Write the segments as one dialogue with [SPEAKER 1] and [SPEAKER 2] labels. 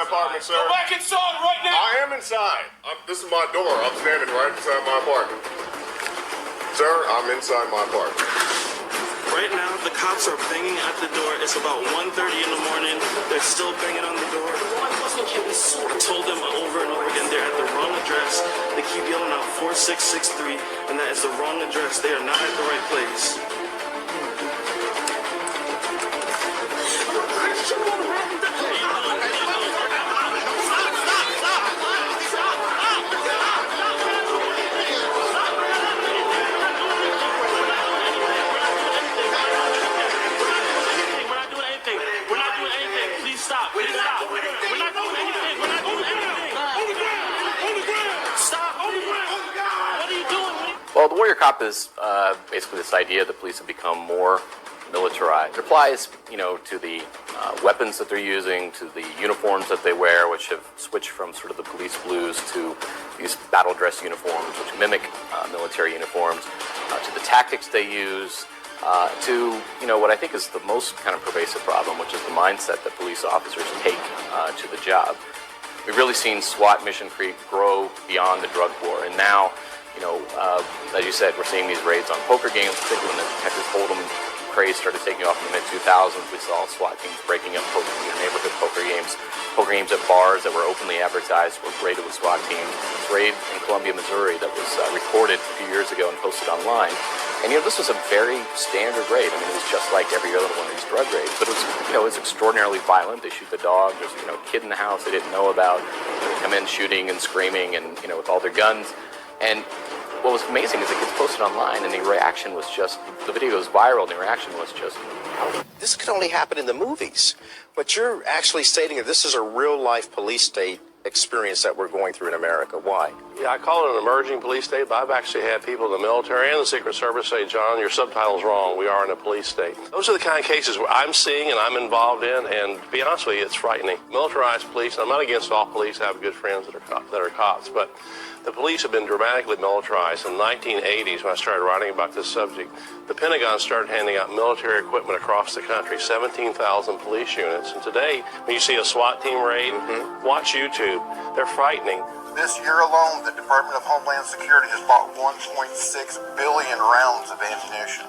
[SPEAKER 1] apartment, sir.
[SPEAKER 2] Go back inside right now.
[SPEAKER 1] I am inside. This is my door. I'm standing right inside my apartment. Sir, I'm inside my apartment.
[SPEAKER 3] Right now, the cops are banging at the door. It's about 1:30 in the morning. They're still banging on the door. I told them over and over again they're at the wrong address. They keep yelling out 4663, and that is the wrong address. They are not at the right place.
[SPEAKER 4] Well, the warrior cop is basically this idea that police have become more militarized. It applies, to the weapons that they're using, to the uniforms that they wear, which have switched from sort of the police blues to these battle dress uniforms, which mimic military uniforms, to the tactics they use, to what I think is the most kind of pervasive problem, which is the mindset that police officers take to the job. We've really seen SWAT Mission Creek grow beyond the drug war, and now, as you said, we're seeing these raids on poker games, particularly when the Texas Hold'em craze started taking off in the mid-2000s. We saw SWAT teams breaking up neighborhood poker games at bars that were openly advertised were raided with SWAT teams. This raid in Columbia, Missouri that was recorded a few years ago and posted online. And this was a very standard raid. I mean, it was just like every other one of these drug raids, but it was, it was extraordinarily violent. They shoot the dog. There's, a kid in the house they didn't know about. They come in shooting and screaming and, with all their guns. And what was amazing is it gets posted online, and the reaction was just, the video goes viral, and the reaction was just,
[SPEAKER 5] this could only happen in the movies. But you're actually stating that this is a real-life police state experience that we're going through in America. Why?
[SPEAKER 6] Yeah, I call it an emerging police state, but I've actually had people in the military and the Secret Service say, John, your subtitle's wrong. We are in a police state. Those are the kind of cases where I'm seeing and I'm involved in, and to be honest with you, it's frightening. Militarized police, and I'm not against all police. I have good friends that are cops, but the police have been dramatically militarized. In the 1980s, when I started writing about this subject, the Pentagon started handing out military equipment across the country, 17,000 police units. And today, when you see a SWAT team raid, watch YouTube. They're frightening.
[SPEAKER 7] This year alone, the Department of Homeland Security has bought 1.6 billion rounds of ammunition.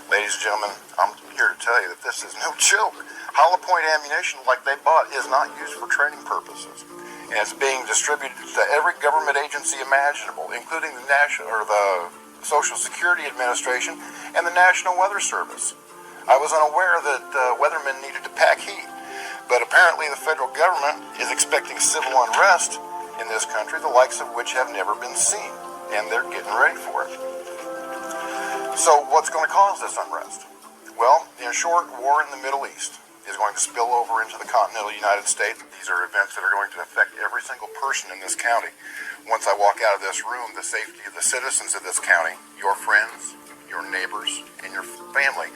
[SPEAKER 7] Ladies and gentlemen, I'm here to tell you that this is no joke. Hollow point ammunition like they bought is not used for training purposes. And it's being distributed to every government agency imaginable, including the Social Security Administration and the National Weather Service. I was unaware that weathermen needed to pack heat, but apparently the federal government is expecting civil unrest in this country, the likes of which have never been seen, and they're getting ready for it. So what's going to cause this unrest? Well, in short, war in the Middle East. is going to spill over into the continental United States. These are events that are going to affect every single person in this county. Once I walk out of this room, the safety of the citizens of this county, your friends, your neighbors, and your family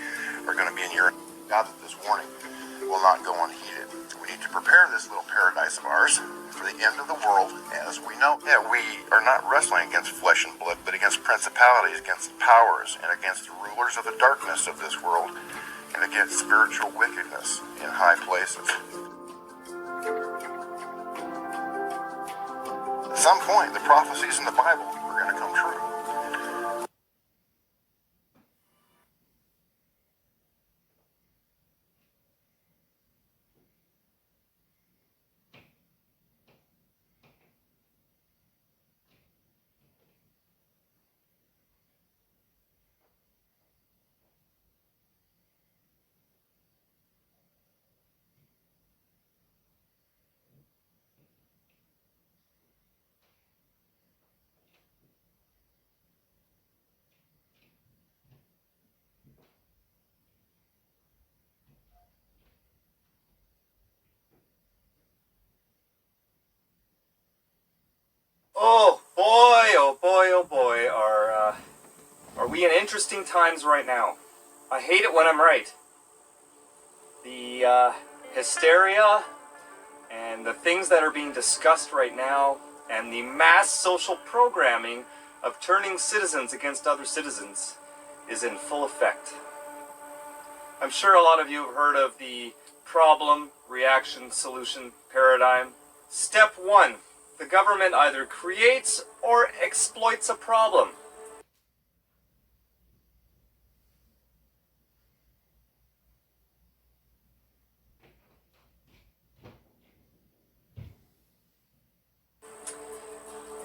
[SPEAKER 7] are going to be in your God, that this warning will not go unheeded. We need to prepare this little paradise of ours for the end of the world as we know. Yeah, we are not wrestling against flesh and blood, but against principalities, against powers, and against the rulers of the darkness of this world, and against spiritual wickedness in high places. At some point, the prophecies in the Bible are going to come true.
[SPEAKER 2] Oh boy, oh boy, oh boy, are we in interesting times right now. I hate it when I'm right. The hysteria and the things that are being discussed right now and the mass social programming of turning citizens against other citizens is in full effect. I'm sure a lot of you have heard of the problem, reaction, solution paradigm. Step 1. The government either creates or exploits a problem.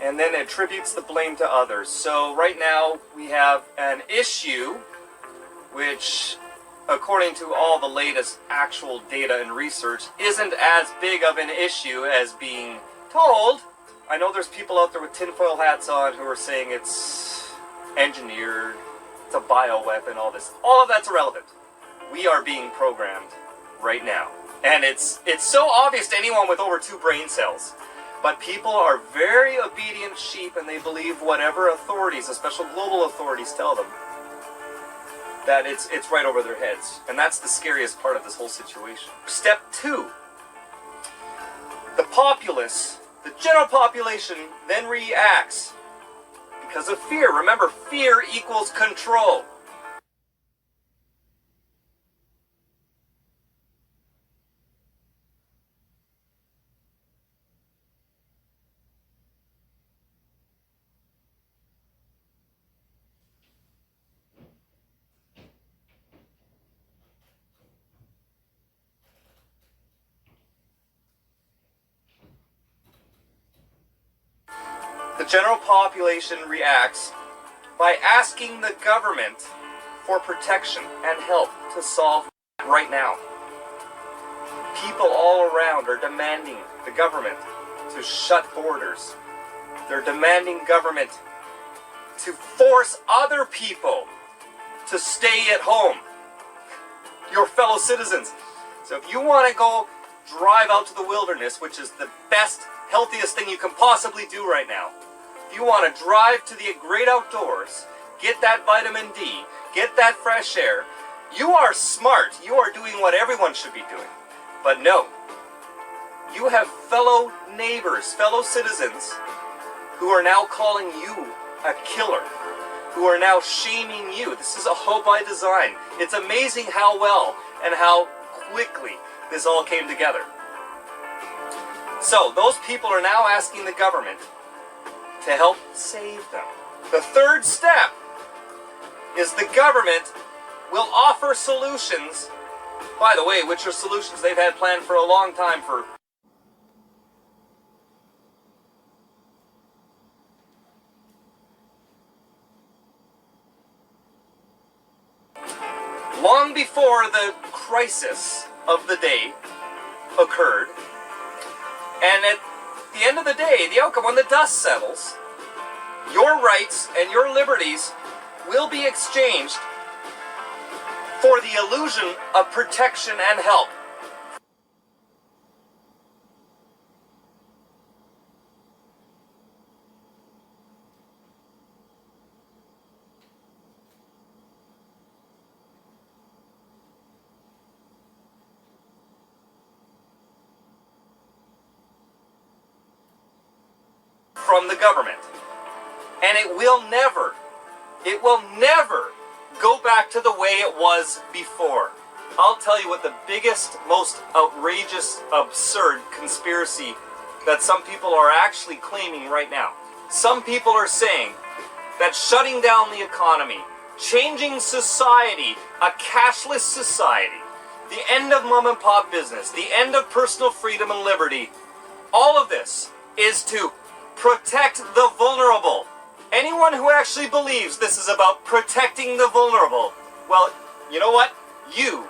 [SPEAKER 2] And then attributes the blame to others. So right now we have an issue which, according to all the latest actual data and research, isn't as big of an issue as being told. I know there's people out there with tinfoil hats on who are saying it's engineered, it's a bioweapon, all this. All of that's irrelevant. We are being programmed right now. And it's so obvious to anyone with over 2 brain cells. But people are very obedient sheep and they believe whatever authorities, especially global authorities, tell them. That it's right over their heads. And that's the scariest part of this whole situation. Step 2. The populace, the general population, then reacts because of fear. Remember, fear equals control. The general population reacts by asking the government for protection and help to solve right now. People all around are demanding the government to shut borders. They're demanding government to force other people to stay at home. Your fellow citizens. So if you want to go drive out to the wilderness, which is the best, healthiest thing you can possibly do right now, if you want to drive to the great outdoors, get that vitamin D, get that fresh air, you are smart. You are doing what everyone should be doing. But no, you have fellow neighbors, fellow citizens, who are now calling you a killer, who are now shaming you. This is a hope by design. It's amazing how well and how quickly this all came together. So, those people are now asking the government to help save them. The third step is the government will offer solutions, by the way, which are solutions they've had planned for a long time, for long before the crisis of the day occurred. And at the end of the day, the outcome, when the dust settles, your rights and your liberties will be exchanged for the illusion of protection and help. from the government. And it will never go back to the way it was before. I'll tell you what the biggest, most outrageous, absurd conspiracy that some people are actually claiming right now. Some people are saying that shutting down the economy, changing society, a cashless society, the end of mom and pop business, the end of personal freedom and liberty, all of this is to protect the vulnerable. Anyone who actually believes this is about protecting the vulnerable, well, you know what? You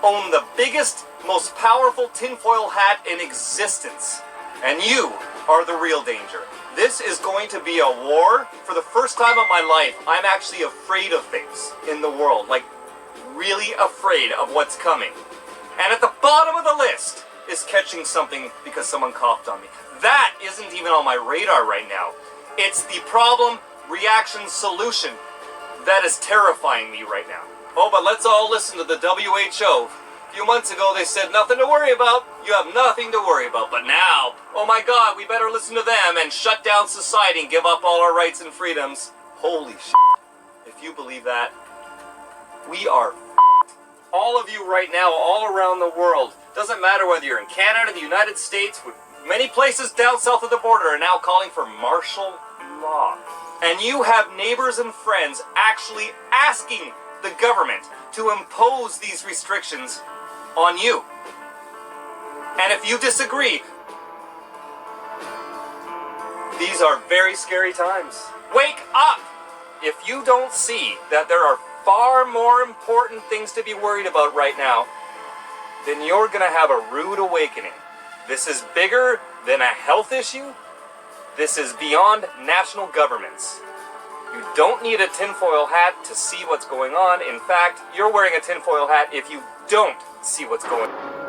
[SPEAKER 2] own the biggest, most powerful tinfoil hat in existence. And you are the real danger. This is going to be a war. For the first time in my life, I'm actually afraid of things in the world. Like, really afraid of what's coming. And at the bottom of the list is catching something because someone coughed on me. That isn't even on my radar right now. It's the problem, reaction, solution that is terrifying me right now. Oh, but let's all listen to the WHO. A few months ago they said nothing to worry about. You have nothing to worry about. But now, oh my God, we better listen to them and shut down society and give up all our rights and freedoms. Holy shit. If you believe that, we are f***ed. All of you right now, all around the world, doesn't matter whether you're in Canada, the United States, many places down south of the border are now calling for martial law. And you have neighbors and friends actually asking the government to impose these restrictions on you. And if you disagree, these are very scary times. Wake up! If you don't see that there are far more important things to be worried about right now, then you're gonna have a rude awakening. This is bigger than a health issue. This is beyond national governments. You don't need a tinfoil hat to see what's going on. In fact, you're wearing a tinfoil hat if you don't see what's going on.